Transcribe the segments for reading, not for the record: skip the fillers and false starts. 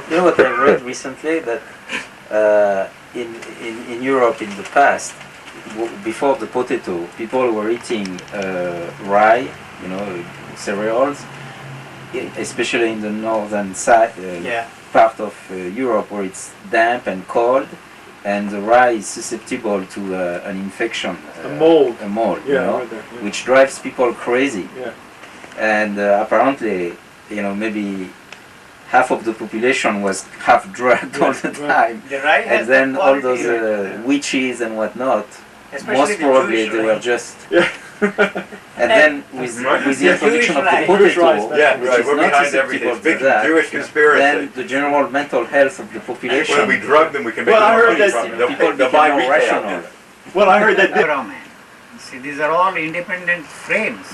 You know what I read recently? That in Europe in the past, before the potato, people were eating rye, cereals, especially in the northern side, part of Europe where it's damp and cold, and the rye is susceptible to an infection, a mold, which drives people crazy. Yeah. And apparently, maybe half of the population was half drugged all the time. The rye has and then that all quality, those witches and whatnot, especially most probably they were just... And then with the introduction of the potato, which is not susceptible to that, Jewish conspiracy. then the general mental health of the population... When we drug them, we can make I more heard money that from them. people They'll buy become more retail. rational. Well, I heard that. See, these are all independent frames.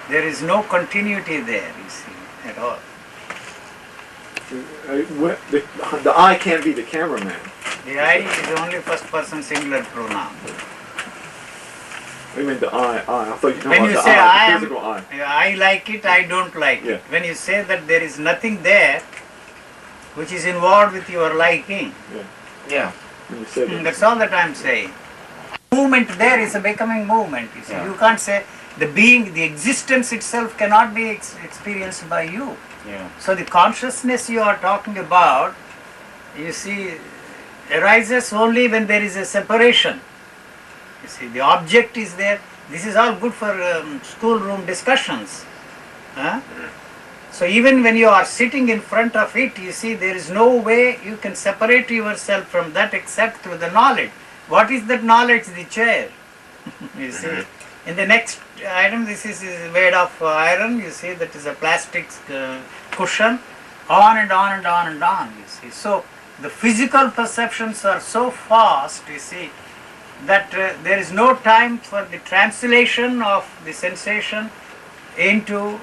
There is no continuity there, you see, at all. The I can't be the cameraman. The I is only first person singular pronoun. I mean the I thought you know When about you the say I, I the physical I. I like it, I don't like Yeah. it. When you say that there is nothing there which is involved with your liking, Yeah. When you say that. that's all that I'm saying. Movement there is a becoming movement. You see, you can't say the being, the existence itself cannot be experienced by you. Yeah. So the consciousness you are talking about, you see, arises only when there is a separation. You see, the object is there. This is all good for schoolroom discussions. Huh? So even when you are sitting in front of it, you see, there is no way you can separate yourself from that except through the knowledge. What is that knowledge? The chair. You see. In the next item, this is made of iron. You see, that is a plastic cushion. On and on and on and on. You see. So the physical perceptions are so fast. You see, that there is no time for the translation of the sensation into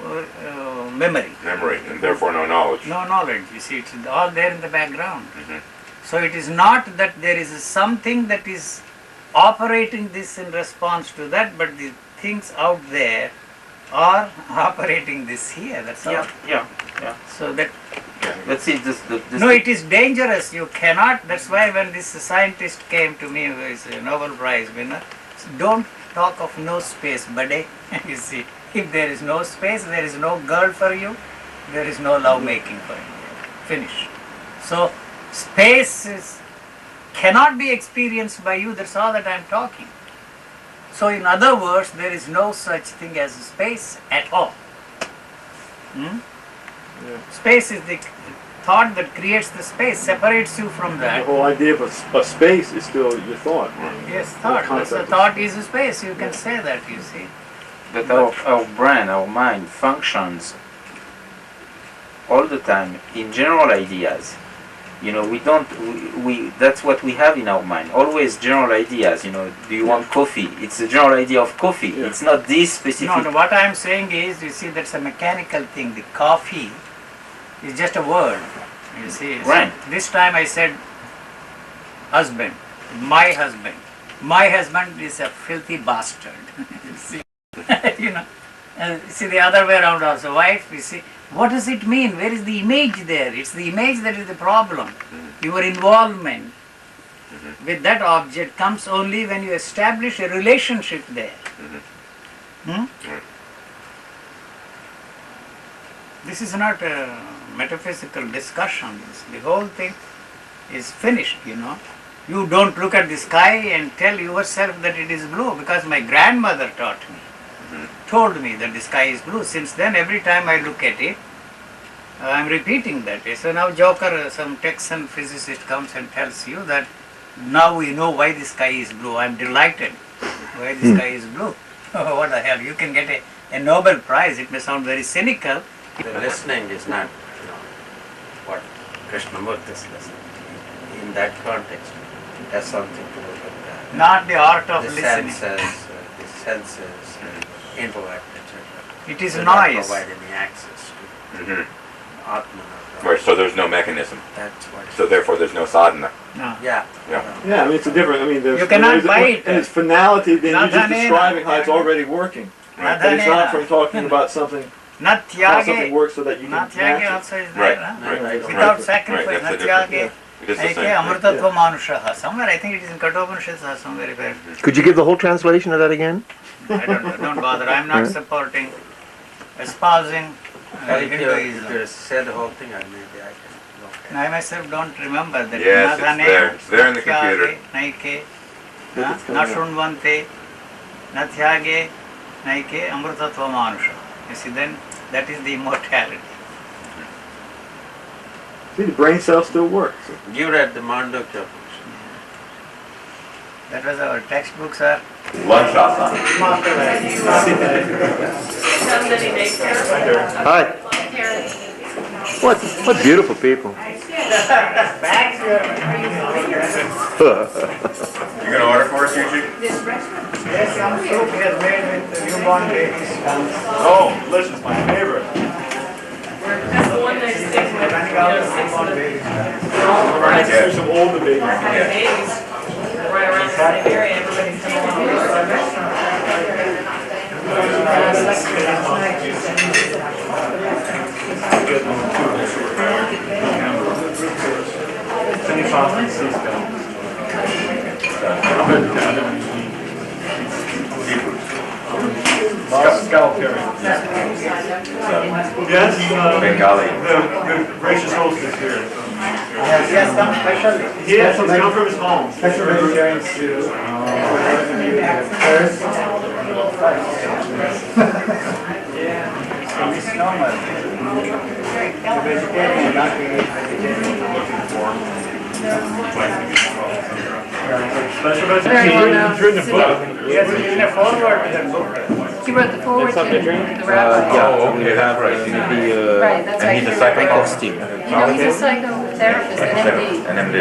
memory. Memory, and therefore no knowledge. No knowledge, you see, it's all there in the background. So it is not that there is something that is operating this in response to that, but the things out there are operating this here, that's all. Yeah. So that... Let's see, this No, it is dangerous. You cannot. That's why when this scientist came to me, who is a Nobel Prize winner, don't talk of no space, buddy. You see, if there is no space, there is no girl for you, there is no love making for you. Finish. So space cannot be experienced by you. That's all that I am talking. So in other words, there is no such thing as space at all. Space is the thought that creates the space, separates you from The that. whole idea of a space is still your thought. Yes, thought. The thought is a space. You can say that, you see. But our brain, our mind functions all the time in general ideas. That's what we have in our mind. Always general ideas, do you want coffee? It's a general idea of coffee. Yeah. It's not this specific. No, what I am saying is, you see, that's a mechanical thing. The coffee is just a word, you see. Right. So this time I said husband, my husband. My husband is a filthy bastard. You see, see the other way around also. Wife, you see, what does it mean? Where is the image there? It's the image that is the problem. Your involvement with that object comes only when you establish a relationship there. This is not a metaphysical discussion. The whole thing is finished, You don't look at the sky and tell yourself that it is blue, because my grandmother told me that the sky is blue. Since then, every time I look at it, I am repeating that. So now Joker, some Texan physicist comes and tells you that now we know why the sky is blue. I am delighted why the sky is blue. What the hell, you can get a Nobel Prize. It may sound very cynical. The listening is not, what Krishnamurti is listening. In that context, it has something to do with Not the art of the listening. senses, intellect, etc. It is Do not noise. provide any access to Atman. Right, so there's no mechanism. That's what. So therefore there's no sadhana. No. Yeah. Yeah, I mean, it's a different, You cannot buy it. And its finality, then you're just Nadhanena. describing how it's already working. But it's not from talking about something Nat how something tyage. works so that you can Nat match tyage it. also is there. Right, Huh? right, Without right. sacrifice. Right, Nat that's the difference. tyage. It is the Naike same thing. amrtatva manushaha. Somewhere I think it is in Kathopanishads or somewhere. If Could you give the whole translation of that again? I don't know. Don't bother. I'm not supporting, espousing If you Hinduism. say the whole thing, maybe I can look at I myself don't remember that. Yes, it's there. It's there in the computer. Naike, Nashunvante, Natyage, Naike, Amrtatva Manusha. You see, then that is the immortality. See, the brain cells still work. So. it. You read the Mandukya books. That was our textbooks are. Lunch awesome. Hi. What beautiful people. You gonna order for us, Yuji? Yes, some soup he has made with newborn babies. Oh, delicious, my favorite. That's the one next thing with, Running out of newborn babies. Right next to some older babies. having babies right around the same area, everybody's coming Scallop herring. Yes, Bengali. the gracious host is here. He has come specially. Yes, he's come from his home. Special vegetarian stew. It's normal. The vegetarian not to eat vegetarian. Special vegetarian. You're in the book. Yes, it's in a forward to the book. He wrote the forward to the rabbi. Oh, okay, that's right. Right, that's And right. he's a psychologist. You know, he's a psychotherapist, an MD. An MD.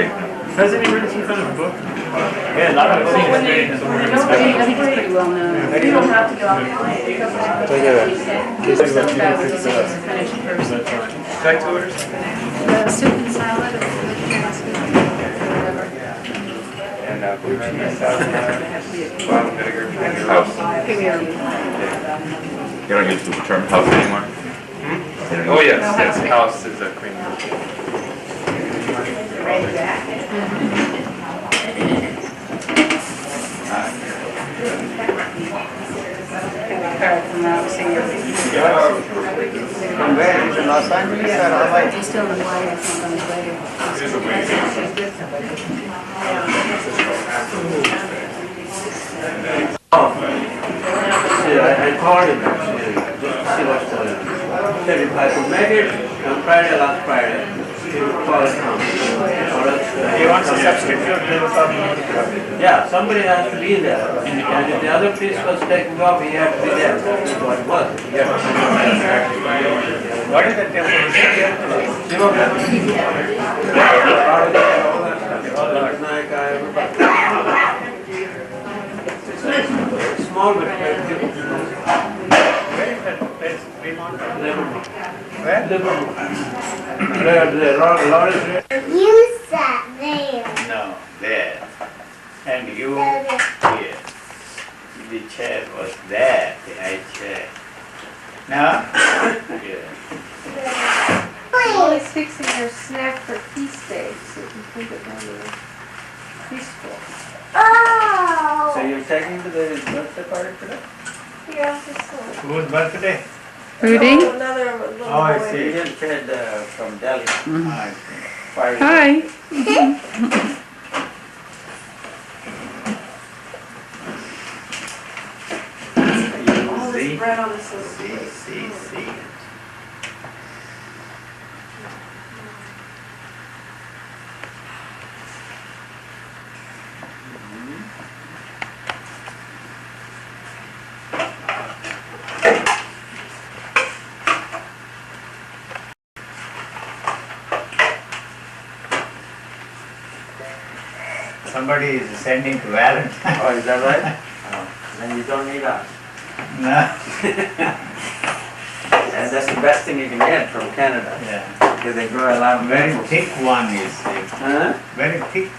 Hasn't he written some kind of book? Yeah, a lot of Well, when they, I think it's pretty well known. You don't have to go out there. So fast, it's easy to finish in person. Back to orders? Soup and salad, or vegetarian soup, whatever. And blue cheese, salt, vinegar, House. Here we are. You don't use the term house anymore? Oh yes, yes, house is a cream. Correct, from that, so you're From where? Is it Los Angeles or Hawaii? he's still in Hawaii sometimes later. I called him actually, just to see what's going on. He said if I could make it on Friday, last Friday, he would call it home. He wants a substitute for Yeah, somebody has to be there. And if the other priest was taking off, he had to be there. That's what it was. What is the temple? Small bit. Where is that place? Fremont? Where? You sat there. No, there. And you here. The chair was there, the high chair. Now, here. Well, he's fixing your snack for feast day, so you can think of when you're peaceful. Oh! So you're taking to the birthday party today? Yeah, it's Whose birthday? Rudy? Another little Oh, I boy. see. Indian kid from Delhi. I see. 5 years Hi. See? Bread on the soup. See. Somebody is sending to Valentine. Oh, is that right? Then you don't need us. No. And that's the best thing you can get from Canada. Yeah. Because they grow a lot of Very vegetables. thick one is Huh? very thick.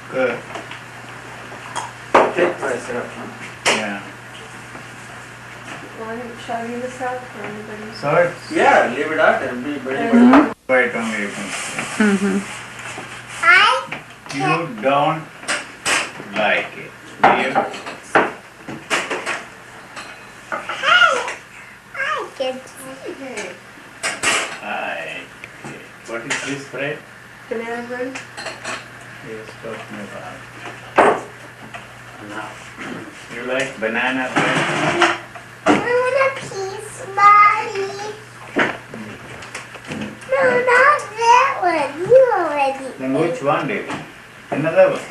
Take my syrup. Huh? Yeah. Shall I leave this out for anybody? So it's Yeah, leave it out and be very quite only you can say. I You don't like it. Do you? can What is this bread? Banana bread? He was talking about. now. You like banana bread? I want a piece, Mommy. No, not that one. You already Then which one do you want? Another one.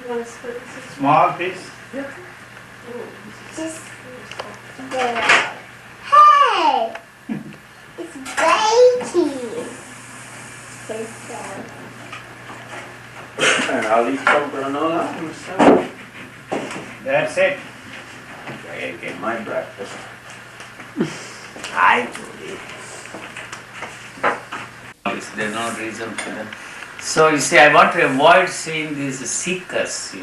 You want to split this? Small piece? just there. Hey! It's baking. And I'll eat some granola and stuff. That's it. I get my breakfast. I do it. There's no reason for them. So you see, I want to avoid seeing these seekers,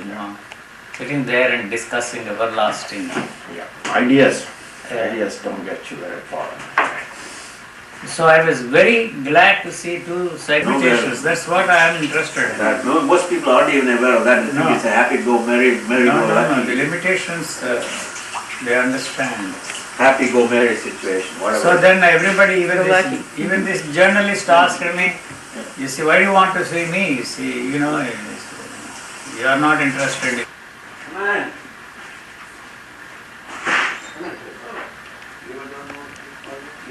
sitting there and discussing everlasting. Yeah. Ideas don't get you very far. So I was very glad to see two citations. That's what I am interested in. That, no, most people aren't even aware of that. They think No. it's a happy go merry, merry go No, lucky. the limitations, they understand. Happy go merry situation, whatever. So then everybody, Lucky. even this journalist asked me, you see, why do you want to see me? You see, you are not interested in. Come on.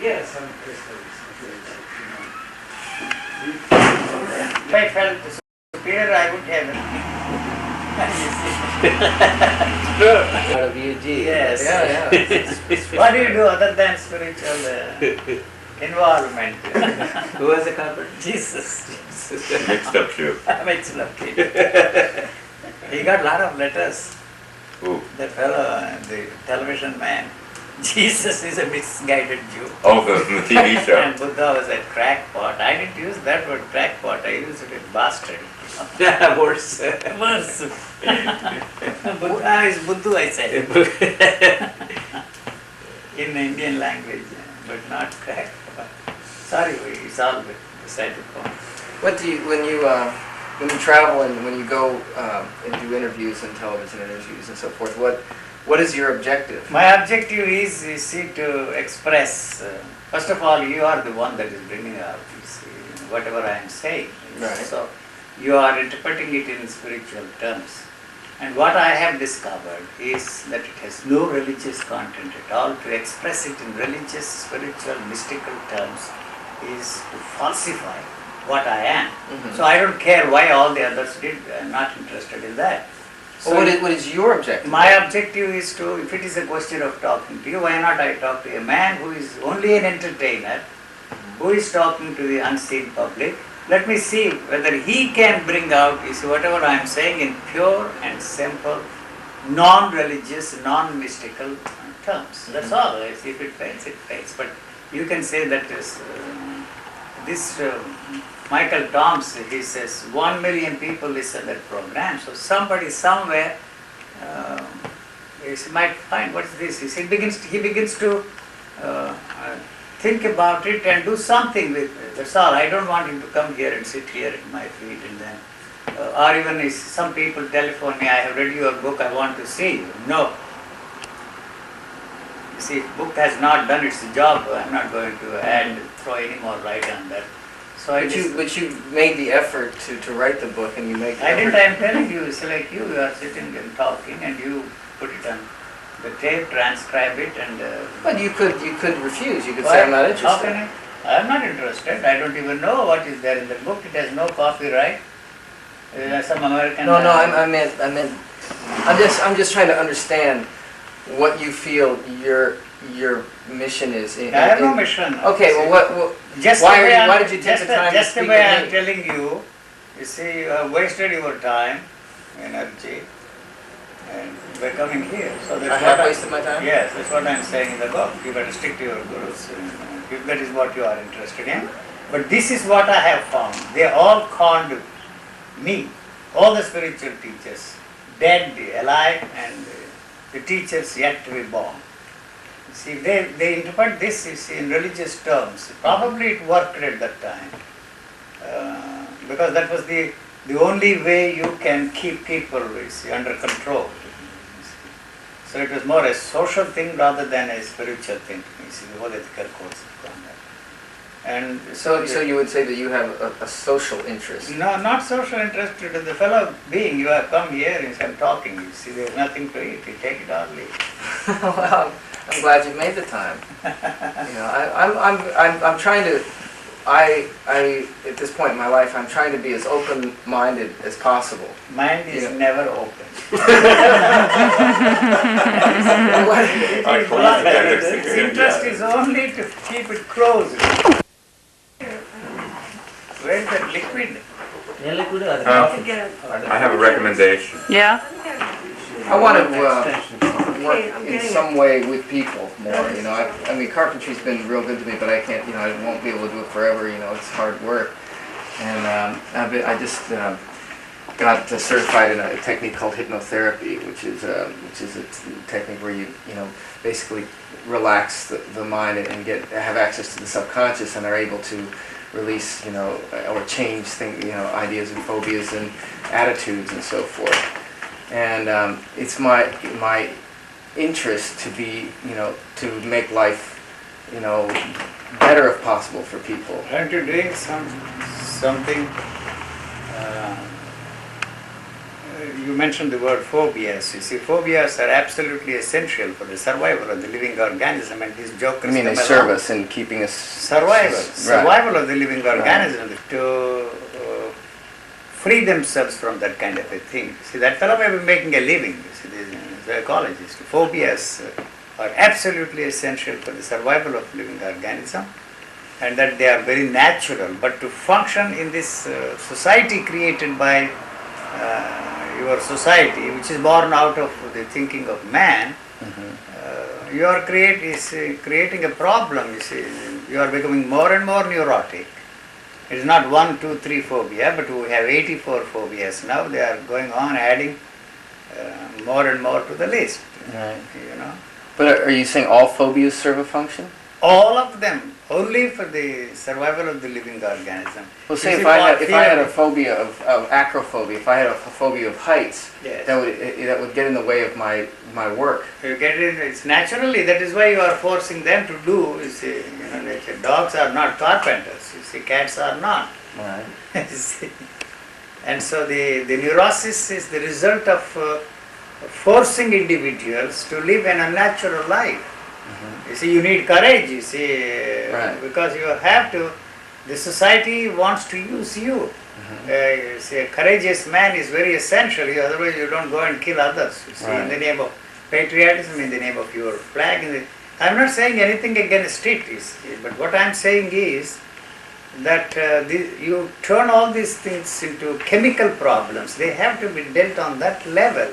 Yes, I'm If I felt superior, I would have Out of UG. Yes. Yeah. What do you do other than spiritual involvement? Who was the culprit? Jesus. Mixed up shoe. Makes lucky. He got a lot of letters. Ooh. That fellow, the television man. Jesus is a misguided Jew. Oh, from the TV show. And Buddha was a crackpot. I didn't use that word crackpot, I used it bastard. Yeah, worse. Worse. Buddha is Buddhu, I said. In Indian language, but not crackpot. Sorry, it's all beside the point. What do you when you travel and when you go and do interviews and television interviews and so forth? What is your objective? My objective is, you see, to express, first of all, you are the one that is bringing up, you see, whatever I am saying. Right. So, you are interpreting it in spiritual terms. And what I have discovered is that it has no religious content at all. To express it in religious, spiritual, mystical terms is to falsify what I am. Mm-hmm. So I don't care why all the others did, I am not interested in that. So Well, what is your objective? my objective is to, if it is a question of talking to you, why not I talk to a man who is only an entertainer, who is talking to the unseen public. Let me see whether he can bring out, you see, whatever I am saying in pure and simple, non-religious, non-mystical terms. That's all. If it fails, it fails. But you can say that this Michael Toms, he says 1 million people listen to that program. So somebody somewhere he might find what is this. He begins to think about it and do something with it. That's all. I don't want him to come here and sit here at my feet and then, or even if some people telephone me, I have read your book, I want to see you. No. You see, if book has not done its job, I'm not going to throw any more light on that. So But you made the effort to write the book, and you make the I'm effort. telling you, it's like you are sitting and talking and you put it on the tape, transcribe it and... But you could refuse. You could say, I'm not interested. How can I am not interested. I don't even know what is there in the book. It has no copyright. Some American... No, I meant, I'm just trying to understand what you feel your mission is. I have no mission. Okay, well, why did you take the time to Just the speak way with I am me? telling you see, you have wasted your time, energy, and by coming here. So that's I have wasted my time? Yes, that's what I am saying in the book. You better stick to your gurus if that is what you are interested in. But this is what I have found. They all conned me, all the spiritual teachers, dead, alive, and the teachers yet to be born. You see, they interpret this, you see, in religious terms. Probably it worked at that time, because that was the only way you can keep people, you see, under control. So it was more a social thing rather than a spiritual thing. You see, the whole ethical codes of conduct. And So you would say that you have a social interest? no, not social interest. To the fellow being, you have come here and I'm talking. You see, there's nothing to eat. You take it or leave. Well, I'm glad you made the time. I'm trying to. At this point in my life, I'm trying to be as open-minded as possible. Mind is never open. Its interest is only to keep it closed. Where is that liquid? I have a recommendation. Yeah. I want to work in some way with people more. I mean, carpentry's been real good to me, but I can't. I won't be able to do it forever. It's hard work, and I just got certified in a technique called hypnotherapy, which is a technique where you basically relax the mind and have access to the subconscious and are able to release or change things, ideas and phobias and attitudes and so forth. And it's my interest to be to make life better if possible for people. Aren't you doing something? You mentioned the word phobias. You see, phobias are absolutely essential for the survival of the living organism, and these jokers. I mean, they serve us in keeping us survival of the living organism to free themselves from that kind of a thing. See, that fellow may be making a living. You see, the psychologists. Phobias are absolutely essential for the survival of the living organism, and that they are very natural. But to function in this society created by your society, which is born out of the thinking of man, you are creating a problem. You see, you are becoming more and more neurotic. It is not 1, 2, 3 phobia, but we have 84 phobias now. They are going on adding more and more to the list. Right. But are you saying all phobias serve a function? All of them, only for the survival of the living organism. Well, say if I had a phobia of acrophobia, if I had a phobia of heights, yes, that would get in the way of my work. You get it. It's naturally. That is why you are forcing them to do. You see, dogs are not carpenters. You see, cats are not. Right. And so the neurosis is the result of forcing individuals to live an unnatural life. You see, you need courage, you see, because you have to, the society wants to use you. You see, a courageous man is very essential, otherwise you don't go and kill others, you see, in the name of patriotism, in the name of your flag. I'm not saying anything against it, you see, but what I'm saying is that you turn all these things into chemical problems. They have to be dealt on that level,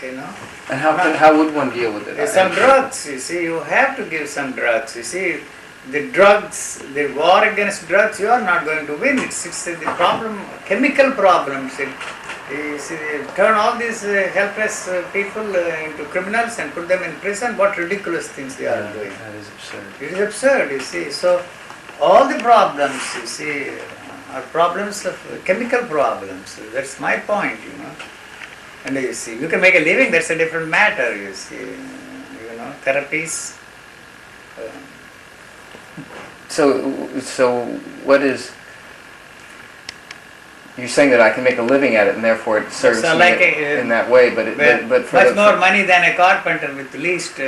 you know. And how would one deal with it? Some drugs, you see, you have to give some drugs. You see, the drugs, the war against drugs, you are not going to win. It's the problem, chemical problems. You see, turn all these helpless people into criminals and put them in prison. What ridiculous things they are doing. That is absurd. It is absurd, you see. So, all the problems, you see, are problems of chemical problems. That's my point, you know. And you see, you can make a living, that's a different matter, you see, therapies. So what is, you're saying that I can make a living at it and therefore it serves So me like in that way, but for much more money than a carpenter with least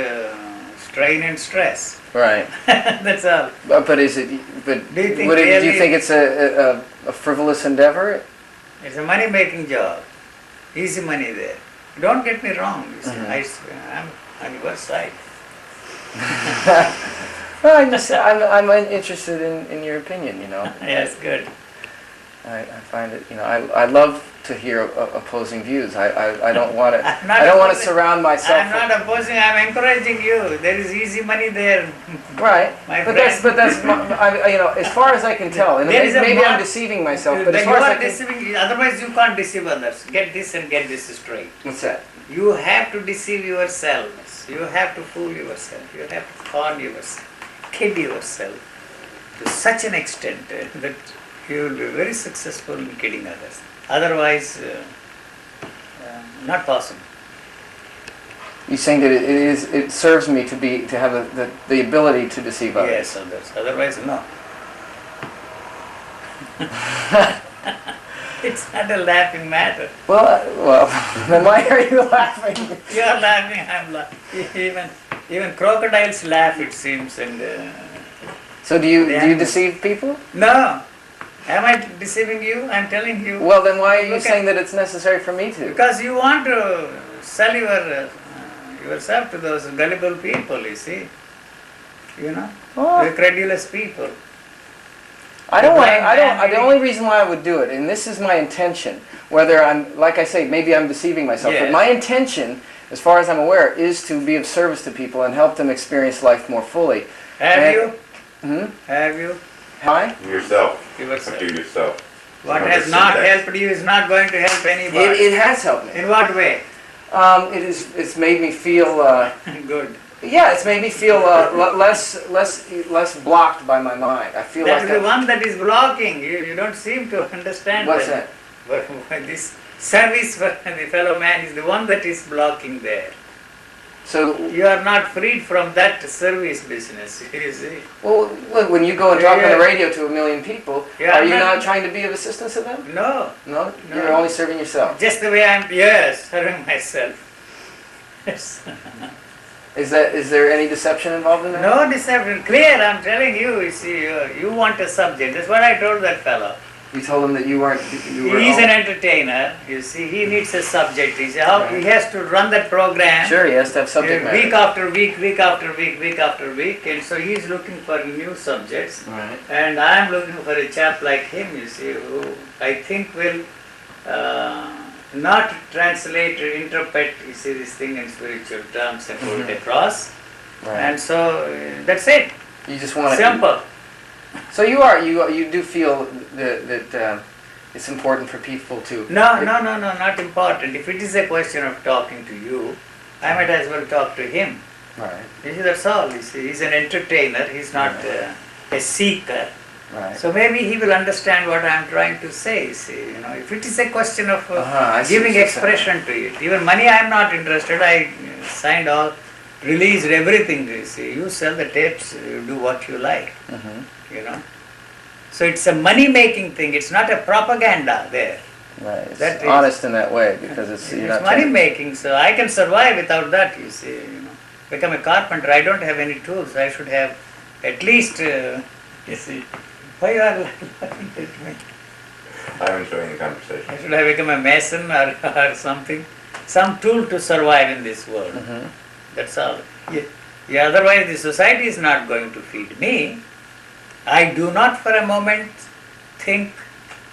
strain and stress. Right. That's all. But is it, Do you think it's a frivolous endeavor? It's a money-making job. Easy money there. Don't get me wrong. You see, I'm on your side. Well, I'm interested in your opinion, you know. Yes, good. I find it, I love to hear opposing views. I don't want to. I don't want to surround myself. I'm not opposing. I'm encouraging you. There is easy money there. Right. My but friend. that's as far as I can tell, and maybe I'm deceiving myself. But as far as I can, deceiving. Otherwise, you can't deceive others. Get this and get this straight. What's that? You have to deceive yourselves. You have to fool yourself. You have to con yourself, kid yourself to such an extent that you will be very successful in kidding others. Otherwise, not possible. You're saying that it serves me to have the ability to deceive others. Yes, others. Otherwise, no. It's not a laughing matter. Well, then why are you laughing? You are laughing. I'm laughing. Even crocodiles laugh, it seems, and. So do you deceive people? No. Am I deceiving you? I'm telling you. Well, then why are you saying that it's necessary for me to? Because you want to sell yourself to those gullible people, you see. The credulous people. The only reason why I would do it, and this is my intention, whether I'm, like I say, maybe I'm deceiving myself, but my intention, as far as I'm aware, is to be of service to people and help them experience life more fully. Have you? Have you? Why? Yourself. Do yourself. What has not helped you is not going to help anybody. It has helped me. In what way? It's made me feel good. Yeah, it's made me feel less blocked by my mind. I feel that's like the one that is blocking. You don't seem to understand. What's that? But this service for the fellow man is the one that is blocking there. So you are not freed from that service business, you see. Well, when you go and talk on the radio to 1 million people, are you not trying to be of assistance to them? No. No? You're only serving yourself. Just the way I'm, serving myself. Yes. Is there any deception involved in that? No deception. Clear, I'm telling you. You see, you want a subject. That's what I told that fellow. You told him that you weren't. He's an entertainer. You see, he needs a subject. He has to run that program. Sure, he has to have subject matter. Week after week, week after week, week after week, and so he's looking for new subjects. Right. And I'm looking for a chap like him. You see, who I think will not translate or interpret. You see, this thing in spiritual terms and put it across. Right. And so that's it. You just want simple. So you do feel that it's important for people to... No, not important. If it is a question of talking to you, I might as well talk to him. Right. You see, that's all. You see, he's an entertainer. He's not a seeker. Right. So maybe he will understand what I'm trying to say. You see, if it is a question of giving expression to it, even money I'm not interested. I signed all, released everything. You see, you sell the tapes, you do what you like. So it's a money-making thing. It's not a propaganda there. Right. It's honest in that way because it's money-making. So I can survive without that. You see, become a carpenter. I don't have any tools. I should have at least. You see, why you are laughing at me? I'm enjoying the conversation. I should have become a mason or something, some tool to survive in this world. That's all. Yeah. Otherwise, the society is not going to feed me. I do not for a moment think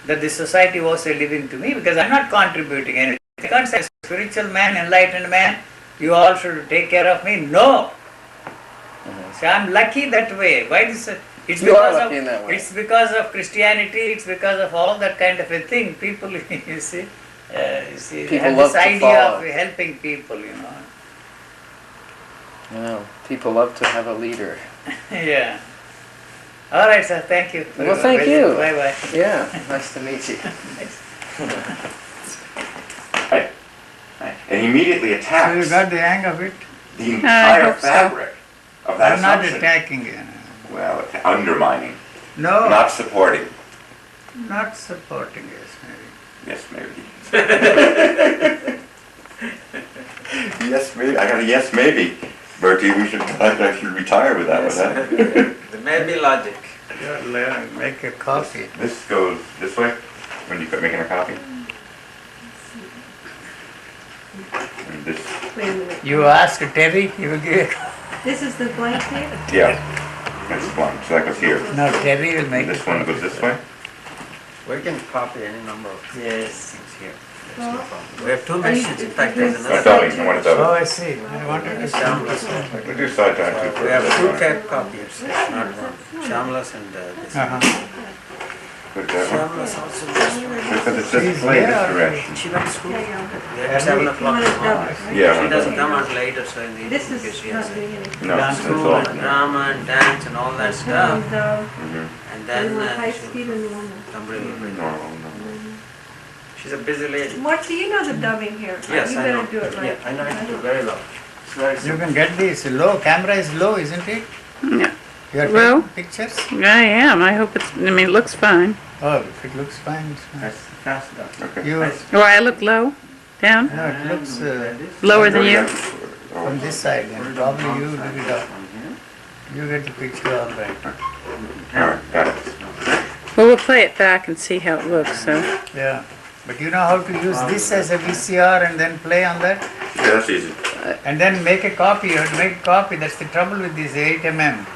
that the society was a living to me because I'm not contributing anything. I can't say spiritual man, enlightened man, you all should take care of me. No. So I'm lucky that way. Why this? It's because of Christianity. It's because of all that kind of a thing. People, you see, people have love this to idea follow. of helping people. People love to have a leader. Yeah. All right, sir. Thank you. Well, thank you. Bye bye. Yeah. Nice to meet you. Right. And immediately attacks. So you got the hang of it? The entire fabric of that I'm not assumption. attacking you. Well, undermining. No. Not supporting. Not supporting, yes, maybe. Yes, maybe. Yes, maybe. I got a yes, maybe. Bertie, I should retire with that one. The maybe logic. Make a coffee. This goes this way when you're making a coffee. And this. Wait a minute. You ask Terry, he will give you. This is the blank here? Yeah, that's one. So that goes here. No, Terry will make And this one goes this way. We can copy any number of Yes. things here. There's Well, no problem. We have two are you- machines. In fact, there's you- One another. dummy, one of those. Oh, I see. I wanted to Shamlas. We do side time too. We have two tape copiers. It's not one. Shamlas and this. Put it that one. Shamlas also does. Because it says play this direction. She went to school. Yeah, yeah. At 7 o'clock You want it tomorrow. double, right? Yeah, She one doesn't of come out later, so in the evening This because is she not has doing anything. No, it's school all. and drama and dance and all that stuff. And And then high she'll speed and normal. come really late. Normal, no. She's a busy lady. Marty, you know the dubbing here. Yes, You I better know. do it right. Yeah, I know it very low. It's very You simple. can get this low, camera is low, isn't it? Yeah. You are Well- taking pictures? I am. I hope it's, I mean, it looks fine. Oh, if it looks fine, it's fine. That's fast enough. Okay. You, Oh, I look low? Down? no, it looks Lower than you? from this side, and probably you do it up. You get the picture all right. Alright, got it. Well, we'll play it back and see how it looks, so. Yeah, but you know how to use this as a VCR and then play on that? Yeah, that's easy. And then make a copy, you have to make a copy, that's the trouble with this 8mm.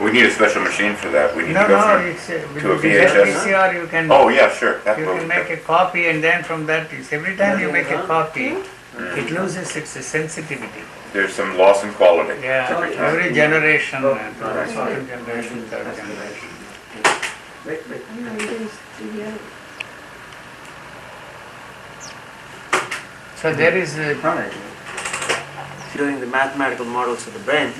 We need a special machine for that. We need No, to go no, from. it's, with to a this VHS? VCR you can, Oh, yeah, sure. That you will. can make a copy and then from that, every time you make a copy, it loses its sensitivity. There's some loss in quality. Yeah, every generation, second generation, third generation. Wait. I know, you didn't do the other. So there is a, Doing the mathematical models of the brain,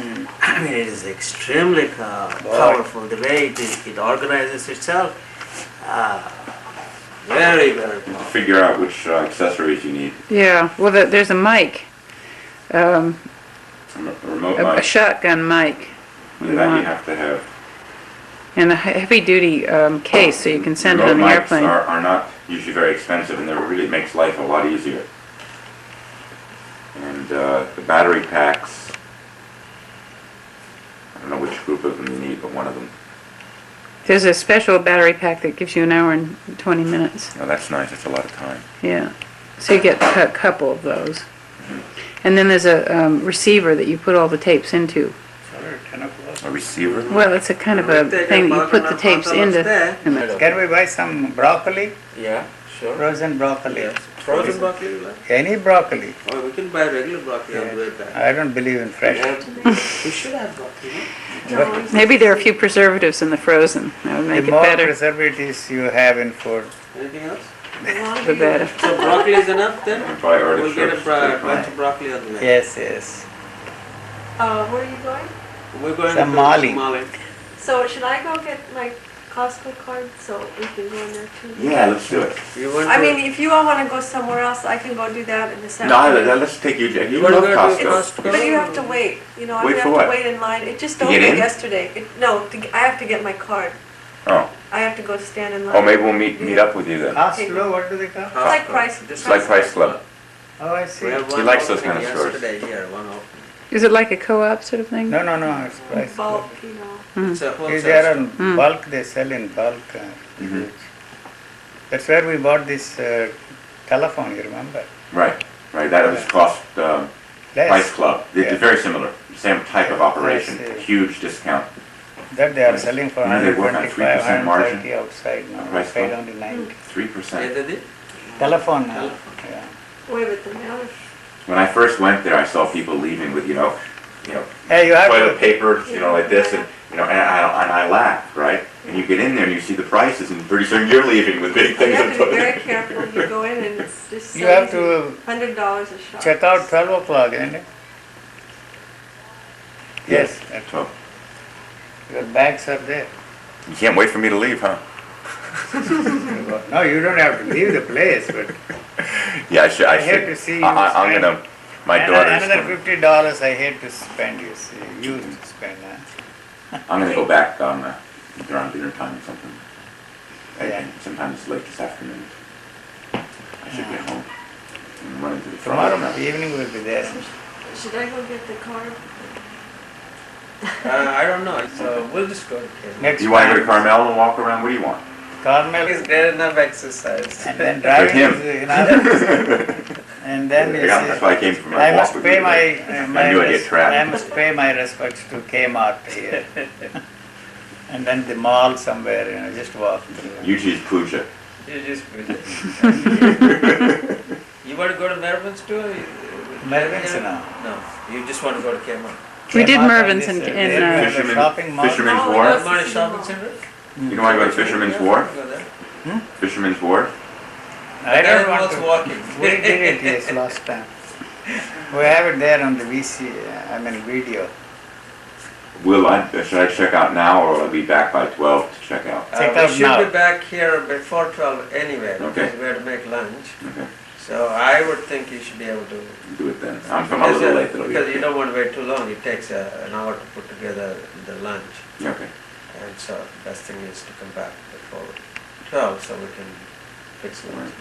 I mean, it is extremely powerful. The way it organizes itself, very powerful. Figure out which accessories you need. Yeah, well, there's a mic, A remote a mic. shotgun mic, That you have to have. and a heavy-duty case so you can send it on the Remote mics airplane. are not usually very expensive, and it really makes life a lot easier. And the battery packs, I don't know which group of them you need, but one of them. There's a special battery pack that gives you an hour and 20 minutes. Oh, that's nice. That's a lot of time. Yeah, so you get a couple of those. And then there's a receiver that you put all the tapes into. sorry, 10 o'clock. A receiver? Well, it's a kind of a thing that you put the tapes into. Can we buy some broccoli? Yeah, sure. Frozen broccoli? Yes. Frozen broccoli, you like? Any broccoli? Oh, we can buy regular broccoli on the way back. I don't believe in fresh. We should have broccoli, no? Maybe there are a few preservatives in the frozen. That would make The it more better. preservatives you have in food, Anything else? The better. So broccoli is enough then? And buy We'll get a artichokes. bunch of broccoli on the way. yes, yes. Where are you going? We're going Some to Mali. Mali. So should I go get my Costco card so we can go in there too? Yeah, let's do it. You want I to- mean, if you all want to go somewhere else, I can go do that in the No, afternoon. let's take you. You wanna love go to Costco. Costco? But you have to wait. You know, I Wait have for to what? wait in line. It just To get opened in? yesterday. I have to get my card. Oh, I have to go stand in line. oh, maybe we'll meet up with you then. Oslo, what do they call? It's like Price. It's like Price Club. Oh, I see. We have He one likes those opening kind of stores. yesterday here, one opening. Is it like a co-op sort of thing? No, it's price. Bulk, you know. It's a wholesale They are store. on bulk, they sell in bulk. Mhm. That's where we bought this telephone, you remember? Right. That was cost Price Less. Club. Yeah. It's very similar. Same type of operation. I see. Huge discount. That they are selling for You know, they work on 125, 3% margin. 130 outside now. Price Paid Club. only 90. 3%. Yeah, they did. Telephone now. Yeah. Wait, but the mail. When I first went there, I saw people leaving with, Hey, you have toilet to. paper, like this, and I laughed, right? And you get in there and you see the prices, and pretty soon you're leaving with big You things have on to top be of very it. careful. You go in and it's just You have to $100 a shot. check out 12 o'clock, isn't it? Yes. at 12. Your bags are there. You can't wait for me to leave, huh? No, you don't have to leave the place, but Yeah, I should. I hate to see you I'm spend. gonna. My daughter's. another $50 I hate to spend, you see. You to spend, huh? I'm gonna go back on around dinner time or something. Yeah. Sometimes it's late this afternoon. I should get home and run into the Tomorrow front. evening we'll be there. Should I go get the card? I don't know. So we'll just go. Next Do you want to go to time, Carmel and walk around? What do you want? Carmel Is there enough exercise? and then driving him. is another. And then you That's see, why I came for my I walk must with pay you. my I knew I'd get trapped. I must pay my respects to Kmart here. And then the mall somewhere, just walk. Usually it's Puja. You just you want to go to Mervin's too? Mervin's now. No, you just want to go to Kmart. We did Kmart Mervin's and in, this, in they have a Fisherman- shopping mall. Fisherman's No, Wharf. we got shopping center. You don't want to go to Fisherman's Wharf? Go there. Fisherman's Wharf? I don't want was to. walking. We did it yes last time. We have it there on the video. Should I check out now or will I be back by 12 to check out? Check We out should now. be back here before 12 anyway, Okay. because we have to make lunch. Okay, So I would think you should be able to. do it then. I'm a little late, it'll be Because you okay. don't want to wait too long. It takes an hour to put together the lunch. Okay. And so best thing is to come back before 12 so we can fix lunch.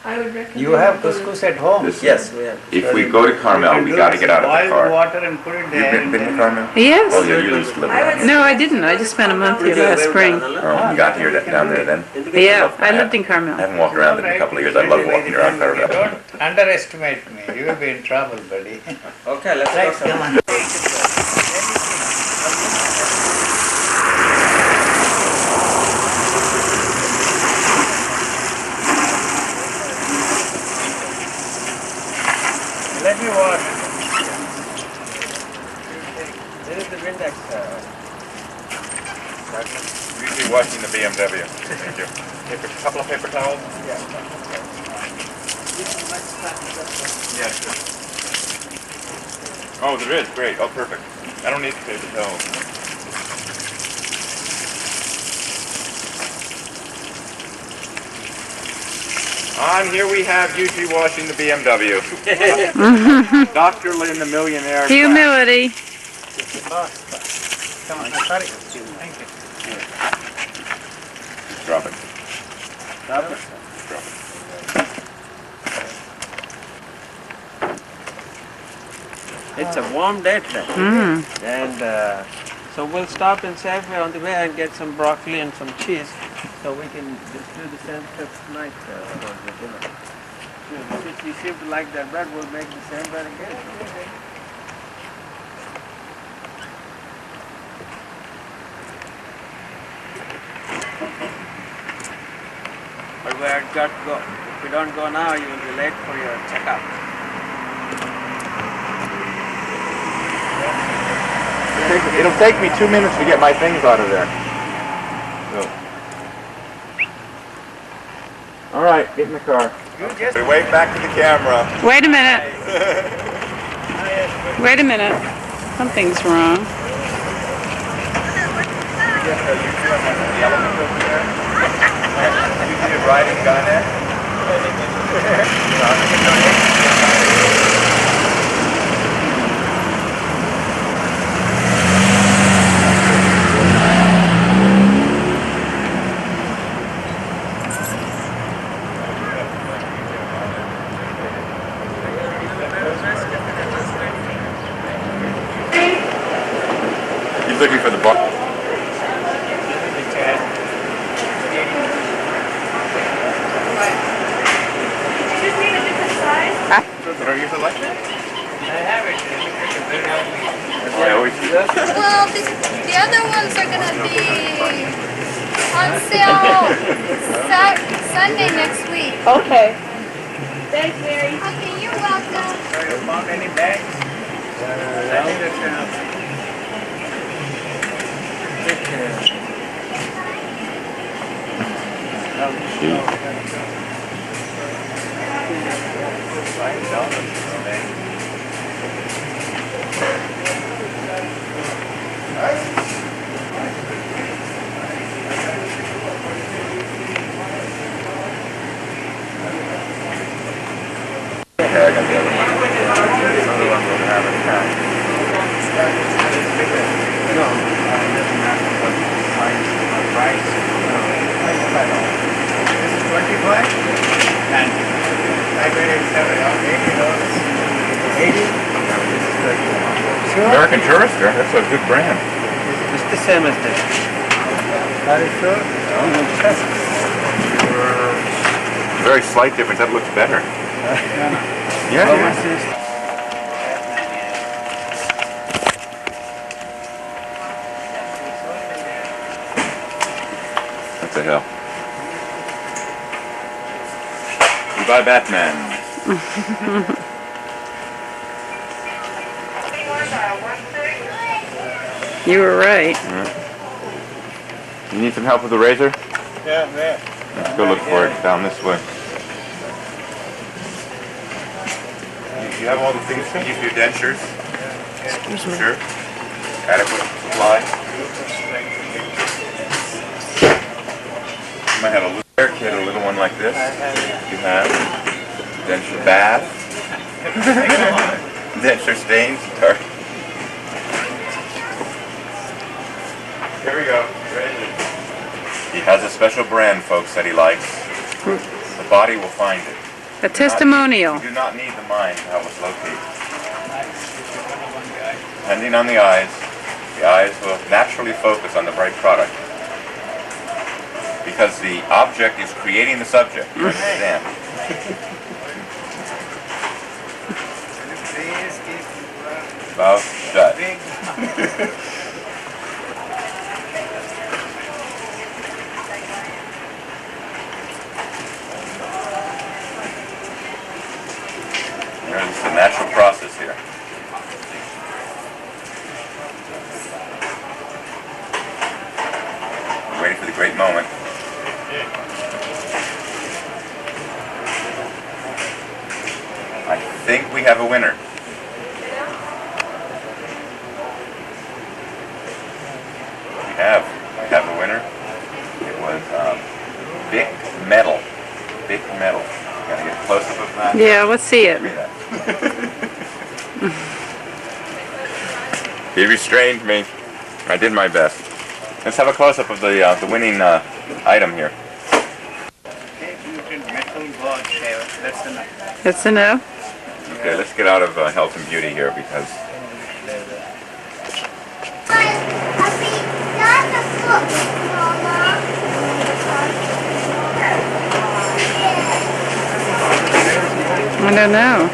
I would recommend. You have go to- couscous at home. This- Yes, we have. If we go to Carmel, we gotta get out of the Boil the car. water and put it there. You've been to Carmel? Oh, Yes. yeah, you used to live I would- there. No, I didn't. I just spent a month here last spring. Oh, you got here down there then? Yeah, I lived in I Carmel. haven't walked around it in a couple of years. I love walking around Carmel. Don't underestimate me. You will be in trouble, buddy. Okay, let's Right, go. come on. Let me wash. This is the Windex. Usually washing the BMW. Thank you. A couple of paper towels? Yeah, sure. Oh, there is. Great. Oh, perfect. I don't need paper towels. On here we have usually washing the BMW. Dr. Lynn, the millionaire. Humility. Come on, sorry. Thank you. Drop it. Stop it. Drop it. It's a warm day today. Mm. And so we'll stop in Safeway on the way and get some broccoli and some cheese so we can just do the same trip tonight for the dinner. Since you seem to like that bread, we'll make the same bread again. But we have got to go. If we don't go now, you will be late for your checkout. It'll take me 2 minutes to get my things out of there. So. All right, get in the car. We wave back to the camera. Wait a minute. Wait a minute. Something's wrong. The element over there. You did riding gun there. He's looking for the bar. Don't you like that? I have it. I always do that. Well, the other ones are gonna be on sale Sunday next week. Okay. Thanks, Mary. Okay, you're welcome. You found any bags? I think that's enough. Another one will have a tag. No, it doesn't matter what size or price. This is 25 and I paid it $80. 80? Sure. American Tourister, that's a good brand. It's the same as this. Are you sure? Very slight difference, that looks better. Yeah, How yeah. much is What the hell? Goodbye, Batman. You were right. You need some help with the razor? Yeah, there. Let's go look for it down this way. You have all the things to keep your dentures? Excuse me. Sure. Adequate supply. You might have a little hair kit, a little one like this. You have denture bath. Denture stains. Here we go. He has a special brand, folks, that he likes. The body will find it. A testimonial. You do not need the mind to help us locate. Depending on the eyes will naturally focus on the right product. Because the object is creating the subject. You understand? About shut. It's the natural process here. We're waiting for the great moment. I think we have a winner. We have a winner. It was Big Metal. Big Metal. Gotta get a close-up of that. Yeah, let's see it. He restrained me. I did my best. Let's have a close-up of the winning item here. Okay, mutant metal ball shaver. That's enough. That's enough. Okay, let's get out of health and beauty here because I don't know.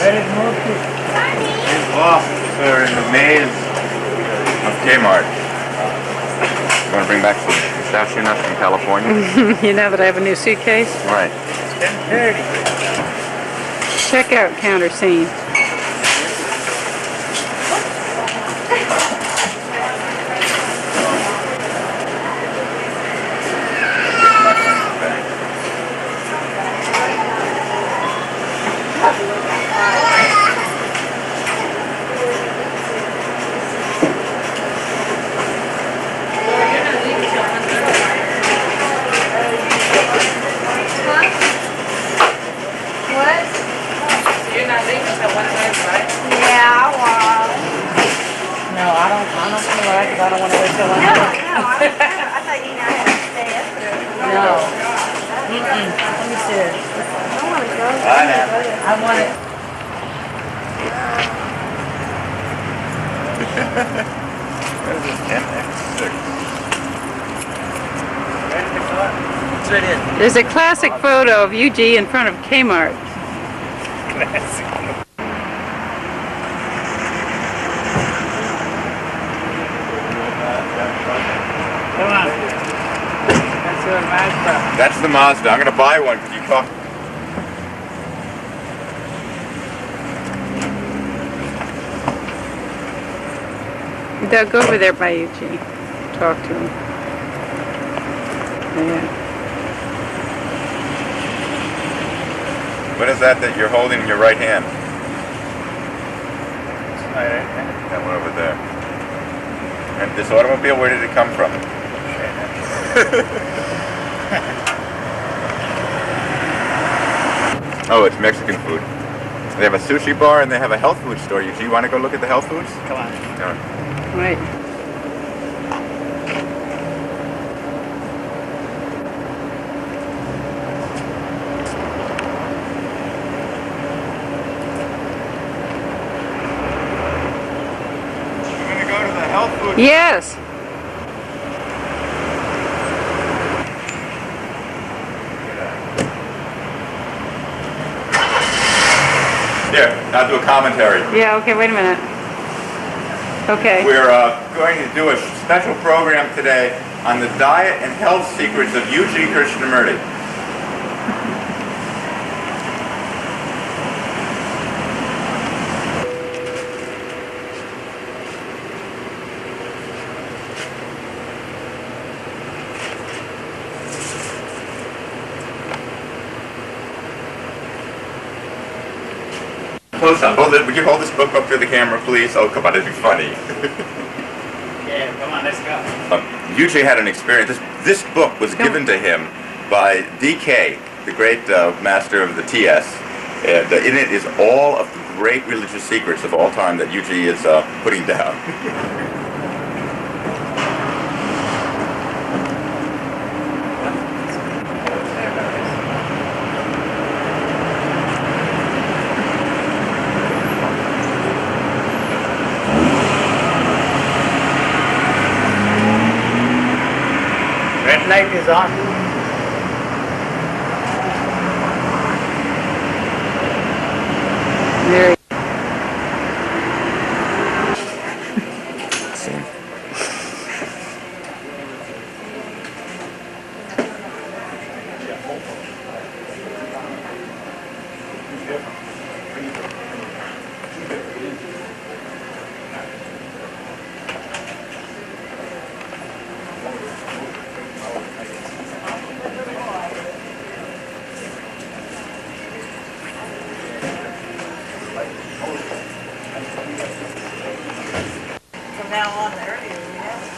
Where is Morty? he's lost, sir, in the maze of Kmart. You want to bring back some pistachio nuts from California? You know that I have a new suitcase? Right. 10:30. Checkout counter scene. There's a classic photo of UG in front of Kmart. Classic. Come on. That's your Mazda. That's the Mazda. I'm going to buy one because you talk. Doug, go over there by UG. Talk to him. Yeah. What is that you're holding in your right hand? That one over there. And this automobile, where did it come from? Oh, it's Mexican food. They have a sushi bar and they have a health food store. Do you want to go look at the health foods? Come on. No. Right. We're going to go to the health food. Yes. Here, now do a commentary. Yeah, okay, wait a minute. Okay. We're going to do a special program today on the diet and health secrets of Yuji Krishnamurti. Close up. Would you hold this book up to the camera, please? Oh, come on, it'd be funny. Yeah, come on, let's go. Yuji had an experience. This book was given to him by D.K., the great master of the TS. And in it is all of the great religious secrets of all time that Yuji is putting down. Red light is on. Very. From now on, the earlier we have it.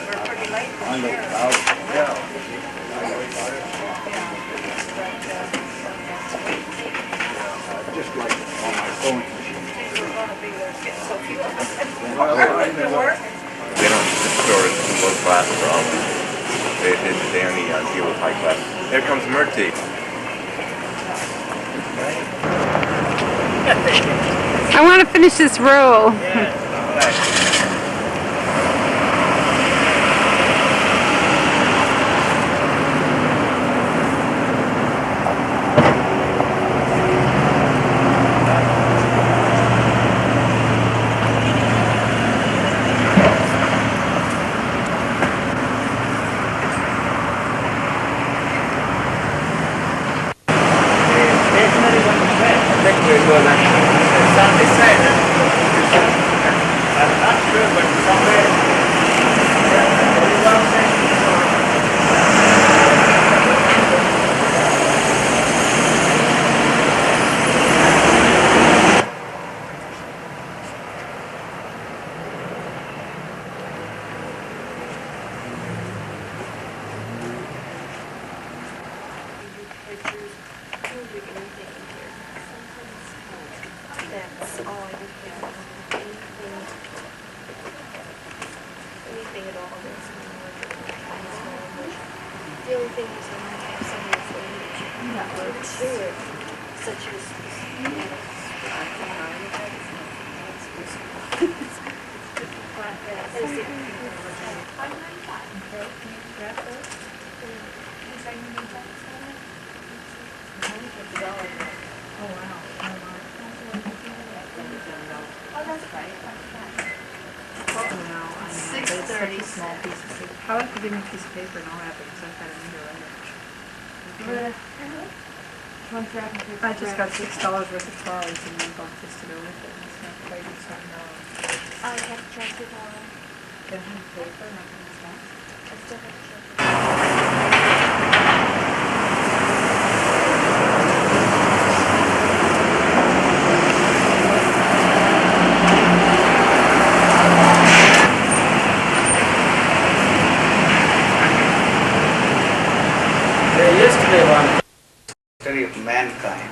We're pretty late this year. Just like on my phone machine. We're gonna be there, getting so few of us. They don't store it in low class problems. They only deal with high class. Here comes Morty. I want to finish this roll. It's on this side. I'm not sure, but somewhere. There is one side. That's all I do here. Anything at all that's the only thing is I might have some information that works to it, such as Small piece of paper. How about if you give me a piece of paper and I'll have it because I've got it in here later. I just got $6 worth of trolleys and then bought this to go with it. It's not quite $7. I have to check it all. Don't have paper, nothing like that. I still have to check it all. Yesterday one history of mankind,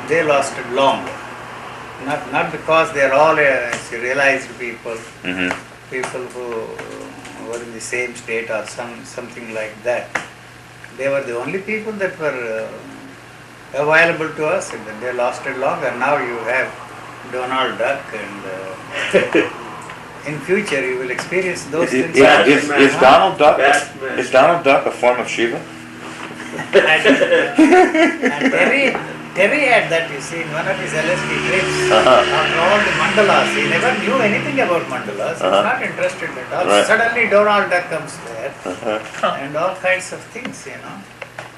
they lasted longer. Not because they are all realized people, people who were in the same state or something like that. They were the only people that were available to us, and then they lasted longer. Now you have Donald Duck, and in future you will experience those things. Is Donald Duck a form of Shiva? And Terry had that, you see, in one of his LSD trips. After all the mandalas, he never knew anything about mandalas. He was not interested at all. Right. Suddenly Donald Duck comes there and all kinds of things,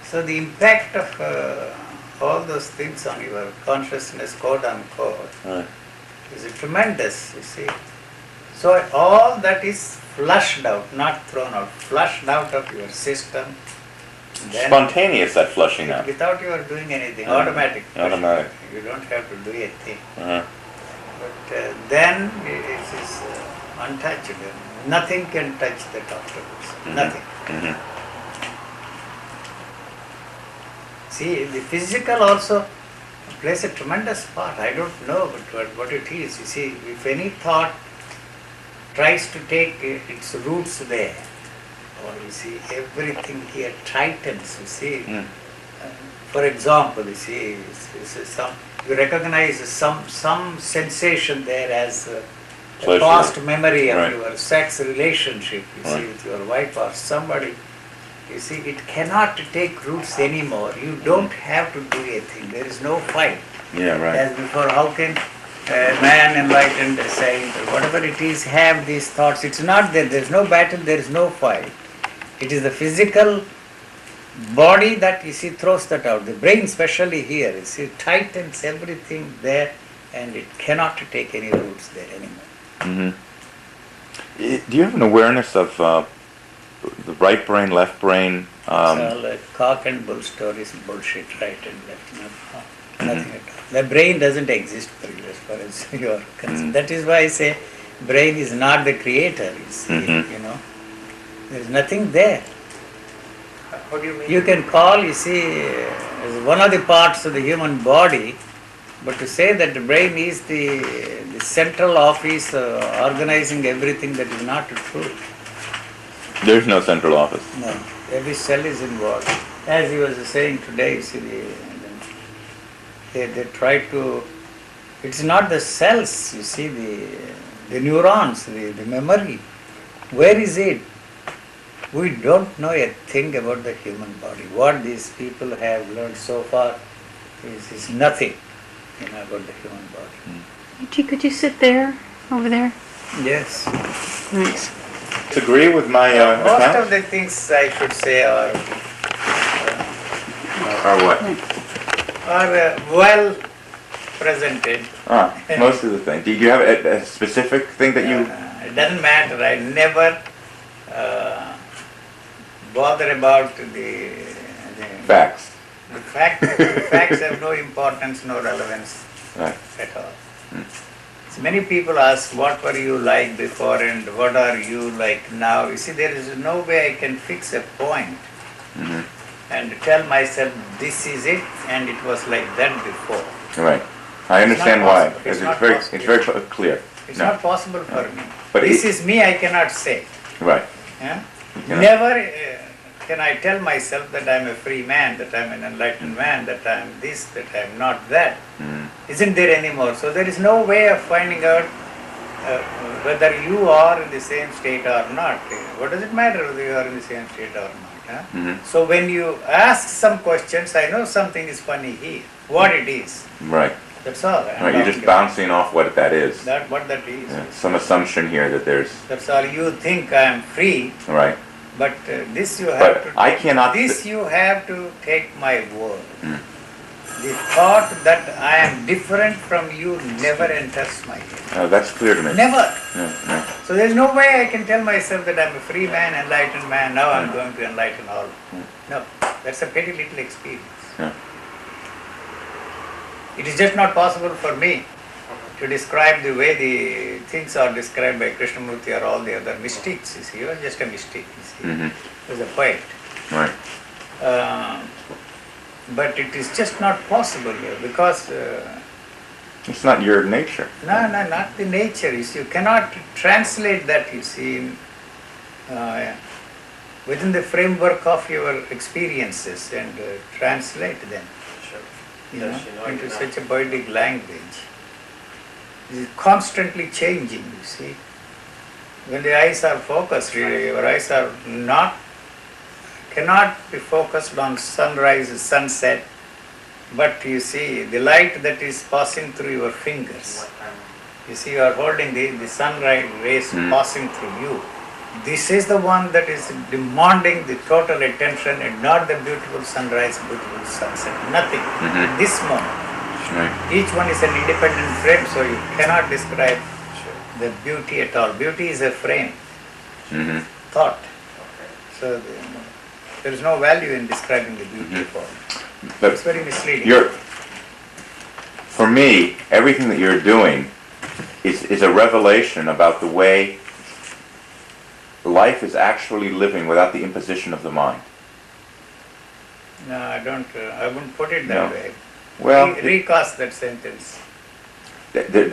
So the impact of all those things on your consciousness, quote unquote, is tremendous, you see. So all that is flushed out, not thrown out, flushed out of your system. Then Spontaneous, that flushing out. without you are doing anything, automatic. Automatic. You don't have to do a thing. But then it is untouchable. Nothing can touch that afterwards. Nothing. See, the physical also plays a tremendous part. I don't know what it is. You see, if any thought tries to take its roots there, or you see, everything here tightens, you see. For example, you see, you recognize some sensation there as a past memory of your sex relationship, you see, with your wife or somebody. You see, it cannot take roots anymore. You don't have to do a thing. There is no fight. As before, how can a man enlightened, a saint, or whatever it is, have these thoughts? It's not there. There is no battle. There is no fight. It is the physical body that, you see, throws that out. The brain, especially here, you see, tightens everything there, and it cannot take any roots there anymore. Do you have an awareness of the right brain, left brain? It's all cock and bull stories, bullshit, right and left. Nothing at all. The brain doesn't exist for you as far as you are concerned. That is why I say brain is not the creator, you see, There is nothing there. What do you mean? You can call, you see, as one of the parts of the human body, but to say that the brain is the central office organizing everything, that is not true. There's no central office. No, every cell is involved. As he was saying today, you see, they try to, it's not the cells, you see, the neurons, the memory. Where is it? We don't know a thing about the human body. What these people have learned so far is nothing about the human body. Could you sit there, over there? Yes. Thanks. Agree with my most account? of the things I should say are what? Are well presented. Most of the things. Do you have a specific thing that you... It doesn't matter. I never bother about the facts. The facts have no importance, no relevance at all. So many people ask, what were you like before and what are you like now? You see, there is no way I can fix a point and tell myself, this is it, and it was like that before. Right. I understand why. It's very clear. It's not possible for me. But this is me, I cannot say. Right. Yeah? Never can I tell myself that I am a free man, that I am an enlightened man, that I am this, that I am not that. Isn't there anymore? So there is no way of finding out whether you are in the same state or not. What does it matter whether you are in the same state or not? So when you ask some questions, I know something is funny here. What it is. Right. That's all. Right. You're just bouncing off what that is. What that is. Yeah. Some assumption here that there's... That's all. You think I am free. Right. But this you have to. I cannot. This you have to take my word. The thought that I am different from you never enters my head. That's clear to me. Never. No. So there is no way I can tell myself that I am a free man, enlightened man. Now I am going to enlighten all. No, that's a petty little experience. It is just not possible for me to describe the way the things are described by Krishnamurti or all the other mystics. You see, he was just a mystic. You see, he was a poet. Right. But it is just not possible because it's not your nature. No, not the nature. You see, you cannot translate that. You see, within the framework of your experiences and translate them. Into such a poetic language. It is constantly changing, you see. When the eyes are focused, your eyes are cannot be focused on sunrise, sunset, But you see, the light that is passing through your fingers, you see, you are holding the sunlight rays passing through you. This is the one that is demanding the total attention, and not the beautiful sunrise, beautiful sunset. Nothing. This moment. Right. Each one is an independent frame, so you cannot describe the beauty at all. Beauty is a frame, thought. So there is no value in describing the beauty of all. But it's very misleading. For me, everything that you're doing is a revelation about the way life is actually living without the imposition of the mind. No, I wouldn't put it that way. Well, recast that sentence. There's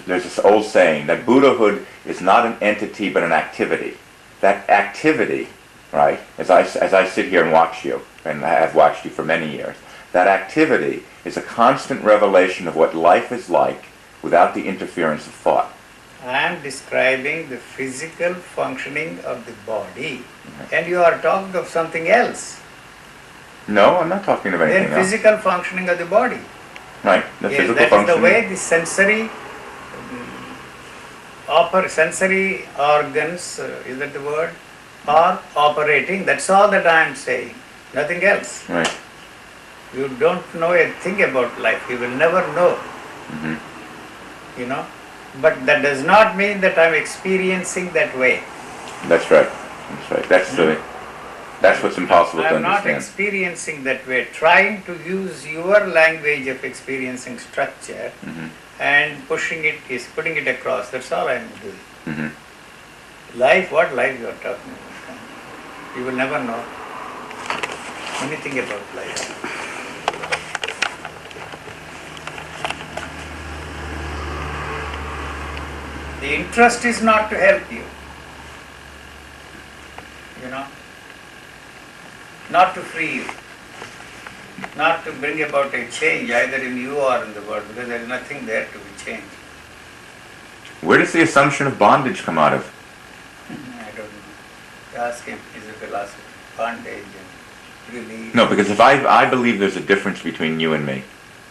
this old saying that Buddhahood is not an entity but an activity. That activity, right, as I sit here and watch you, and I have watched you for many years, that activity is a constant revelation of what life is like without the interference of thought. I am describing the physical functioning of the body, and you are talking of something else. No, I'm not talking of anything else. Physical functioning of the body. Right, the physical that functioning. Is the way the sensory organs, is that the word, are operating. That's all that I am saying. Nothing else. Right. You don't know a thing about life. You will never know. You know. But that does not mean that I am experiencing that way. That's right. That's right. That's what's impossible to understand. I am not experiencing that way. Trying to use your language of experiencing structure and putting it across. That's all I am doing. Life, what life you are talking about? You will never know anything about life. The interest is not to help you, not to free you, not to bring about a change either in you or in the world, because there is nothing there to be changed. Where does the assumption of bondage come out of? I don't know. Ask him, he's a philosopher. Bondage and release. No, because if I believe there's a difference between you and me.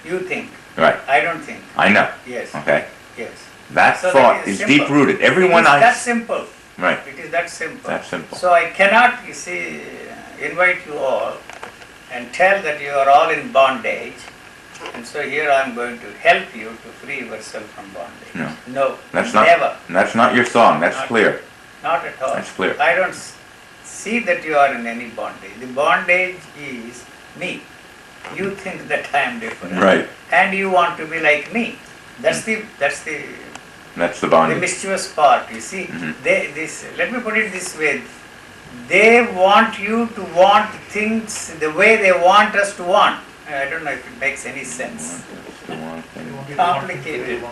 You think. Right. I don't think. I know. Yes. Okay. Yes. That thought is deep rooted. Everyone that simple. Right. It is that simple. That simple. So I cannot, invite you all and tell that you are all in bondage, and so here I am going to help you to free yourself from bondage. No. That's never. That's not your song. That's clear. Not at all. That's clear. I don't see that you are in any bondage. The bondage is me. You think that I am different. Right. And you want to be like me. That's the bondage. The mischievous part, you see. Let me put it this way. They want you to want things the way they want us to want. I don't know if it makes any sense. Complicated.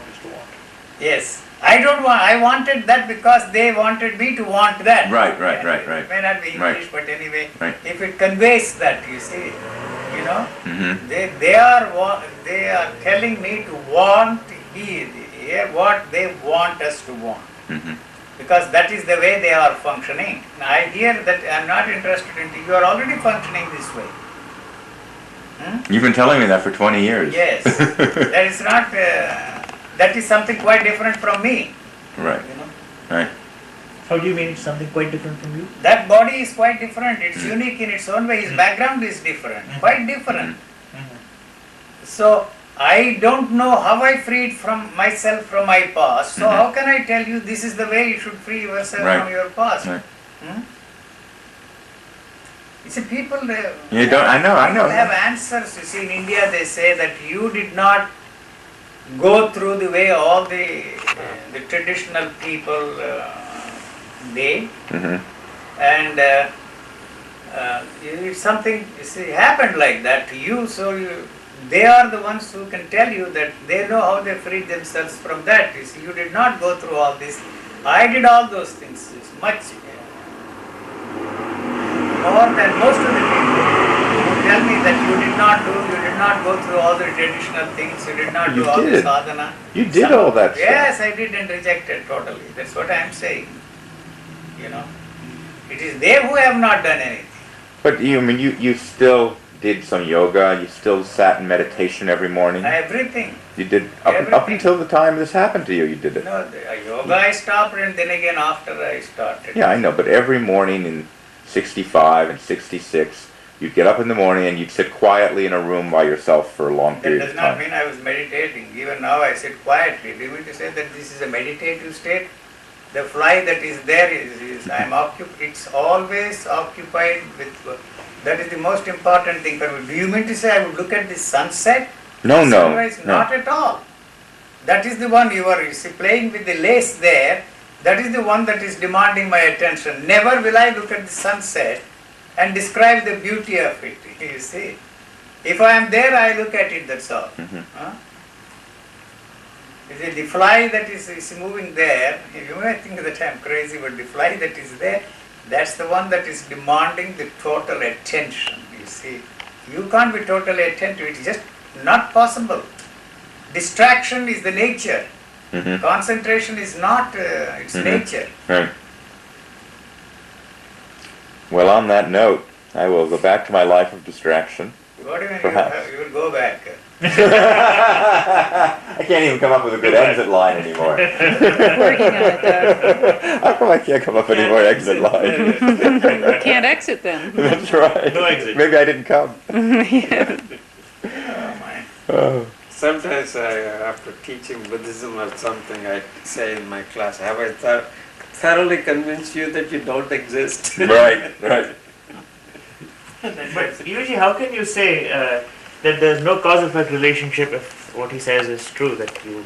Yes. I wanted that because they wanted me to want that. Right. It may not be English, but anyway, if it conveys that, you see, they are telling me to want what they want us to want. Because that is the way they are functioning. I hear that I am not interested in it. You are already functioning this way. You've been telling me that for 20 years. Yes. That is not, that is something quite different from me. Right. Right. How do you mean it's something quite different from you? That body is quite different. It's unique in its own way. His background is different. Quite different. So, I don't know how I freed from myself from my past. So how can I tell you this is the way you should free yourself from your past? You see, people I know. People have answers. You see, in India they say that you did not go through the way all the traditional people did, and it's something happened like that to you. So they are the ones who can tell you that they know how they freed themselves from that. You see, you did not go through all this. I did all those things. It's much more than most of the people who tell me that you did not go through all the traditional things, you did not do all the sadhana. You did all that stuff. Yes, I did and rejected totally. That's what I am saying. It is they who have not done anything. But you still did some yoga. You still sat in meditation every morning. Everything. You did up until the time this happened to you. You did it. No, yoga I stopped, and then again after I started. Yeah, I know. But every morning in '65 and '66, you'd get up in the morning and you'd sit quietly in a room by yourself for a long period of time. That does not mean I was meditating. Even now I sit quietly. Do you mean to say that this is a meditative state? The fly that is there is I'm occupied. It's always occupied with. That is the most important thing for me. Do you mean to say I would look at the sunset? No, no. Sunrise? Not at all. That is the one you are playing with the lace there. That is the one that is demanding my attention. Never will I look at the sunset and describe the beauty of it. You see, if I am there, I look at it. That's all. Huh? You see, the fly that is moving there. You may think that I am crazy, but the fly that is there, that's the one that is demanding the total attention. You see, you can't be totally attentive. It's just not possible. Distraction is the nature. Concentration is not its nature. Right. Well, on that note, I will go back to my life of distraction. What do you mean Perhaps. you will go back? I can't even come up with a good exit line anymore. Working on it, though. How come I can't come up with any more exit lines? You can't exit then. That's right. No exit. Maybe I didn't come. Yeah. Oh. Sometimes after teaching Buddhism or something, I say in my class, have I thoroughly convinced you that you don't exist? Right, right. But usually, how can you say that there's no cause-effect relationship if what he says is true, that you...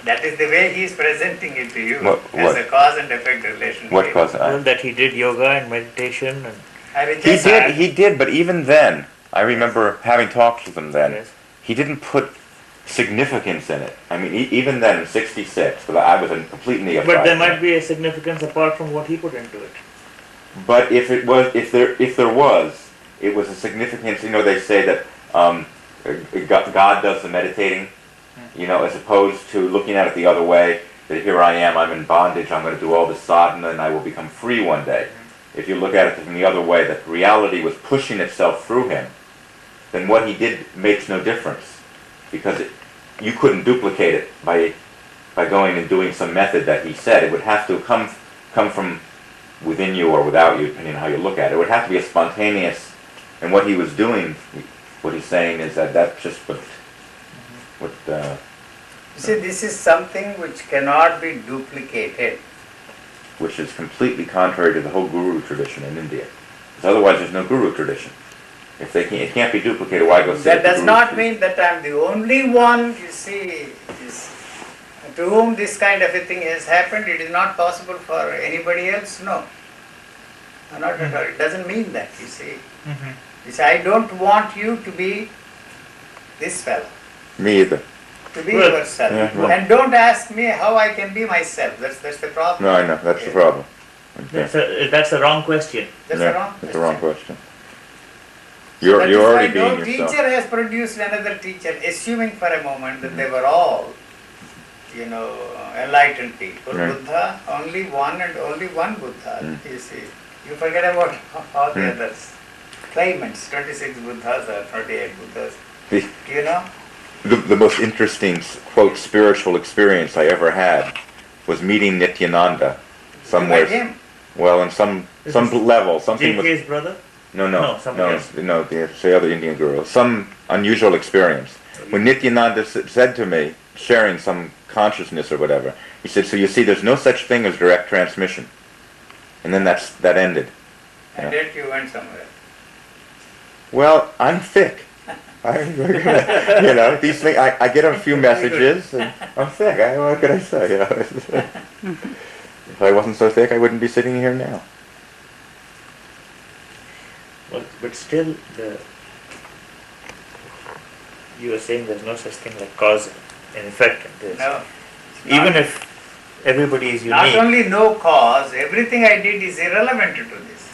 That is the way he is presenting it to you, What? as a cause and effect relationship. What cause? Well, that he did yoga and meditation and... He did, but even then, I remember having talks with him then, Yes. he didn't put significance in it. I mean, even then in '66, but I was a complete neophyte. But there might be a significance apart from what he put into it. But if there was, it was a significance. You know, they say that God does the meditating. You know, as opposed to looking at it the other way. That here I am, I'm in bondage. I'm going to do all this sadhana, and I will become free one day. If you look at it from the other way, that reality was pushing itself through him, then what he did makes no difference, because you couldn't duplicate it by going and doing some method that he said. It would have to come from within you or without you, depending on how you look at it. It would have to be a spontaneous, and what he was doing, what he's saying is that that's just what You see, this is something which cannot be duplicated. which is completely contrary to the whole guru tradition in India. Because otherwise there's no guru tradition. If it can't be duplicated, why go sit That at the does guru's not feet? mean that I am the only one, you see, to whom this kind of a thing has happened. It is not possible for anybody else, no. Not at all. It doesn't mean that, you see. You see, I don't want you to be this fellow. Me either. To be yourself. Yeah, well. And don't ask me how I can be myself. That's the problem. No, I know. That's the problem. Okay. That's a wrong question. That's Yeah, the wrong that's the wrong question. So You're that is already why being no yourself. teacher has produced another teacher, assuming for a moment that they were all, enlightened people. Right. Buddha, only one and only one Buddha. You see, you forget about all the others. Claimants, 26 Buddhas or 28 Buddhas. You know? The most interesting, quote, spiritual experience I ever had was meeting Nityananda somewhere. You met him? Well, in some level, something was. JK's brother? No, somebody else. the other Indian guru. Some unusual experience. When Nityananda said to me, sharing some consciousness or whatever, he said, "So you see, there's no such thing as direct transmission." And then that ended. And yet you went somewhere. Well, I'm thick. These things. I get a few messages, and I'm thick. What could I say? If I wasn't so thick, I wouldn't be sitting here now. Well, but still, you were saying there's no such thing like cause and effect in this. No. Even if everybody is unique. Not only no cause, everything I did is irrelevant to this.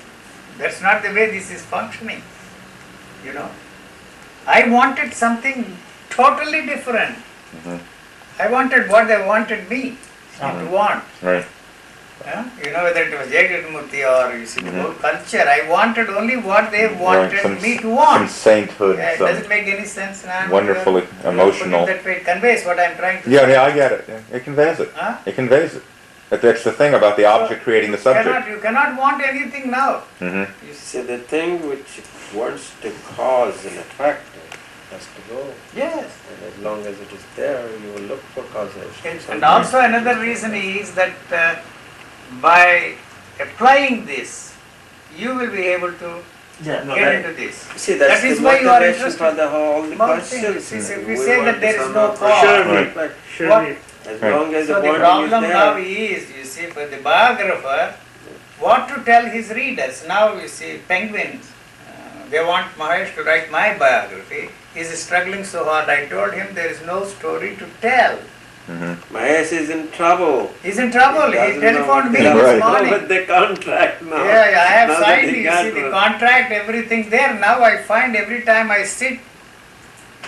That's not the way this is functioning. I wanted something totally different. I wanted what they wanted me to want. Right. You know, whether it was J. Krishnamurti or you see the whole culture, I wanted only what they wanted me to want. Some sainthood, It doesn't make any sense now. wonderfully emotional. That way it conveys what I'm trying to say. Yeah, I get it. Yeah. It conveys it. Huh? It conveys it. That's the thing about the object creating the subject. You cannot want anything now. You see, the thing which wants to cause an effect has to go. Yes. And as long as it is there, you will look for causation. And also another reason is that by applying this, you will be able to get into this. See, that's that is the why you are motivation interested. for the whole questions. If we say that there is no cause, Surely. As long as so the problem now is, you see, for the biographer, what to tell his readers. Now you see, penguins, they want Mahesh to write my biography. He is struggling so hard. I told him there is no story to tell. Mahesh is in trouble. He's in trouble. He telephoned me this morning. With the contract now. Yeah, I have signed, you see, the contract, everything there. Now I find every time I sit,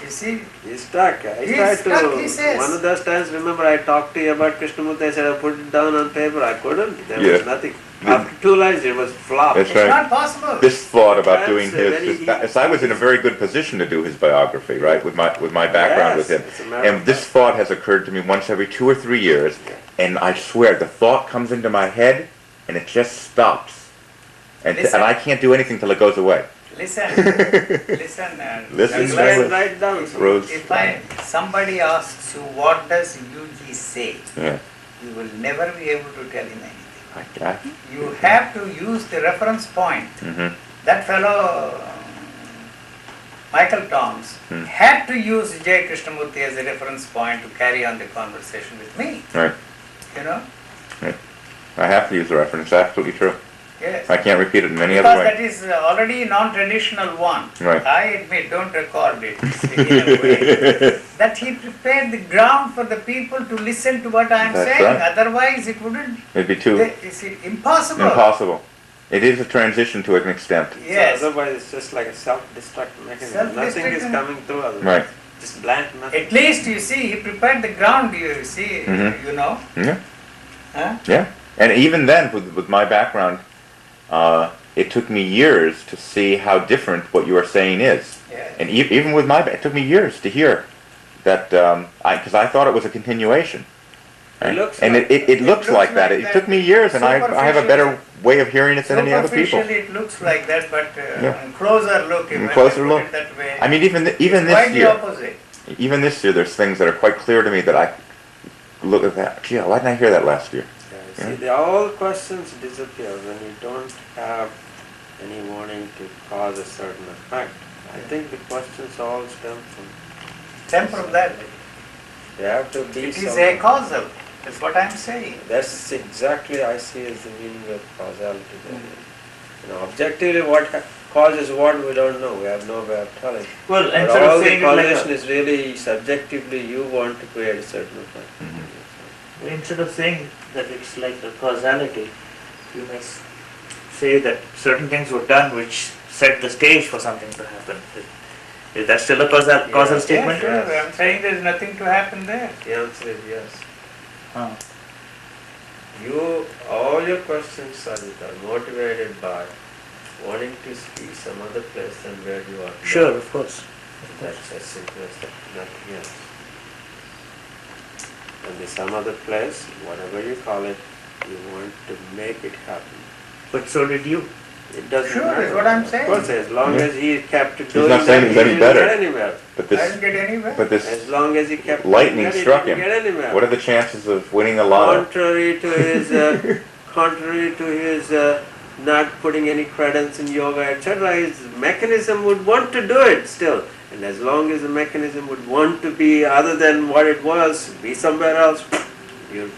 you see. He's stuck. He says. One of those times, remember I talked to you about Krishnamurti, I said I put it down on paper. I couldn't. There was nothing. After 2 lines, it was flop. That's it's not possible. This thought about doing his, I was in a very good position to do his biography, right, with my background with him. And this thought has occurred to me once every 2 or 3 years, and I swear, the thought comes into my head, and it just stops. And I can't do anything till it goes away. Listen, write down. If somebody asks you, what does UG say? Yeah. You will never be able to tell him anything. Okay. You have to use the reference point. That fellow, Michael Toms, had to use J. Krishnamurti as a reference point to carry on the conversation with me. Right. You know? Right. I have to use the reference, absolutely true. Yes. I can't repeat it in any other way. Because that is already non-traditional one. Right. I admit, don't record it. In a way, that he prepared the ground for the people to listen to what I am saying. Right. Otherwise, it wouldn't. It'd be too. Is it impossible? Impossible. It is a transition to an extent. Yes. So otherwise, it's just like a self-destruct mechanism. Nothing is coming through otherwise. Right. Just blank nothing. At least you see, he prepared the ground. You see, you know. Yeah. Huh? Yeah. And even then, with my background, it took me years to see how different what you are saying is. Yeah. And even with it took me years to hear that, because I thought it was a continuation. Right? It looks like that. It took me years, and I have a better way of hearing it than any other people. Superficially it looks like that, but closer look, if closer I look. put it that way, I mean, even this quite year, the opposite. even this year, there's things that are quite clear to me that I look at that. Gee, why didn't I hear that last year? See, all questions disappear when you don't have any wanting to cause a certain effect. I think the questions all stem from that. They have to be. It is a causal. That's what I'm saying. That's exactly I see as the meaning of causality. You know, objectively, what causes what we don't know. We have no way of telling. Well, and but all the saying causation is really subjectively. You want to create a certain effect. Instead of saying that it's like a causality, you may say that certain things were done which set the stage for something to happen. Is that still a causal statement? Yes, sure. I'm saying there's nothing to happen there. The answer is yes. All your questions are motivated by wanting to see some other place than where you are. Sure, of course. That's as simple as that, nothing else. And there's some other place, whatever you call it, you want to make it happen. But so did you. It doesn't sure, matter. Is what I'm saying. Of course, as long as he kept doing He's not saying that, he's any better. Get anywhere. But this, I didn't get anywhere. But this as long as he kept lightning struck him. Get anywhere. What are the chances of winning a lotto? Contrary to his not putting any credence in yoga, etc., his mechanism would want to do it still. And as long as the mechanism would want to be other than what it was, be somewhere else, you're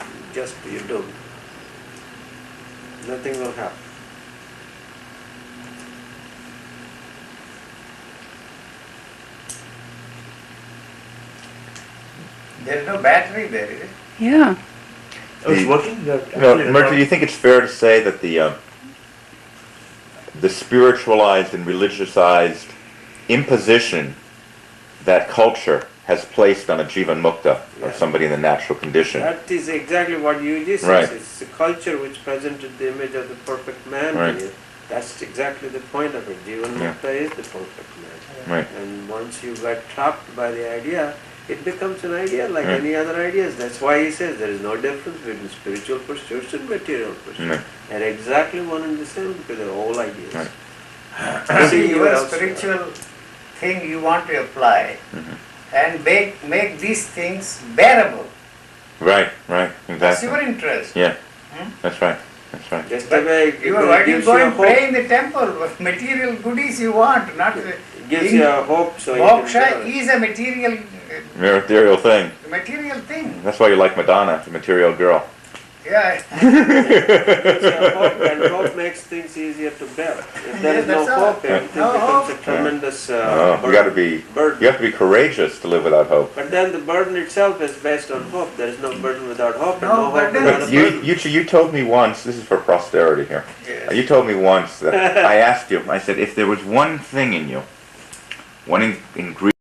doomed. Nothing will happen. There's no battery there, is it? Yeah. Oh, it's working? Murti, do you think it's fair to say that the spiritualized and religiousized imposition that culture has placed on a jivan mukta, or Yeah. somebody in the natural condition. That is exactly what you just Right. said. It's the culture which presented the image of the perfect man Right. to you. That's exactly the point of it. Jivan Yeah. Mukta is the perfect man. Right. And once you get trapped by the idea, it becomes an idea like Right. any other ideas. That's why he says there is no difference between spiritual pursuits and material pursuits. Right. They're exactly one and the same because they're all ideas. See, See, your elsewhere. spiritual thing you want to apply Mhm. and make these things bearable. Right, right, That's your exactly. interest. Yeah, Hmm? that's right, that's right. Just the way You why do you gives go you a and hope. pray in the temple? Material goodies you want, not Gives in- you a hope so you can moksha bear it. is a material Material thing. material thing. That's why you like Madonna, the material girl. Yeah. Gives you a hope, and hope makes things easier to bear. If there Yeah, is no that's all. hope, everything No becomes a hope. tremendous Oh, you got to be. burden. You have to be courageous to live without hope. But then the burden itself is based on hope. There is no burden without hope, and No no hope burden. without a But burden. you told me once. This is for posterity here. Yes. You told me once that I asked you. I said, if there was one thing in you, one ingredient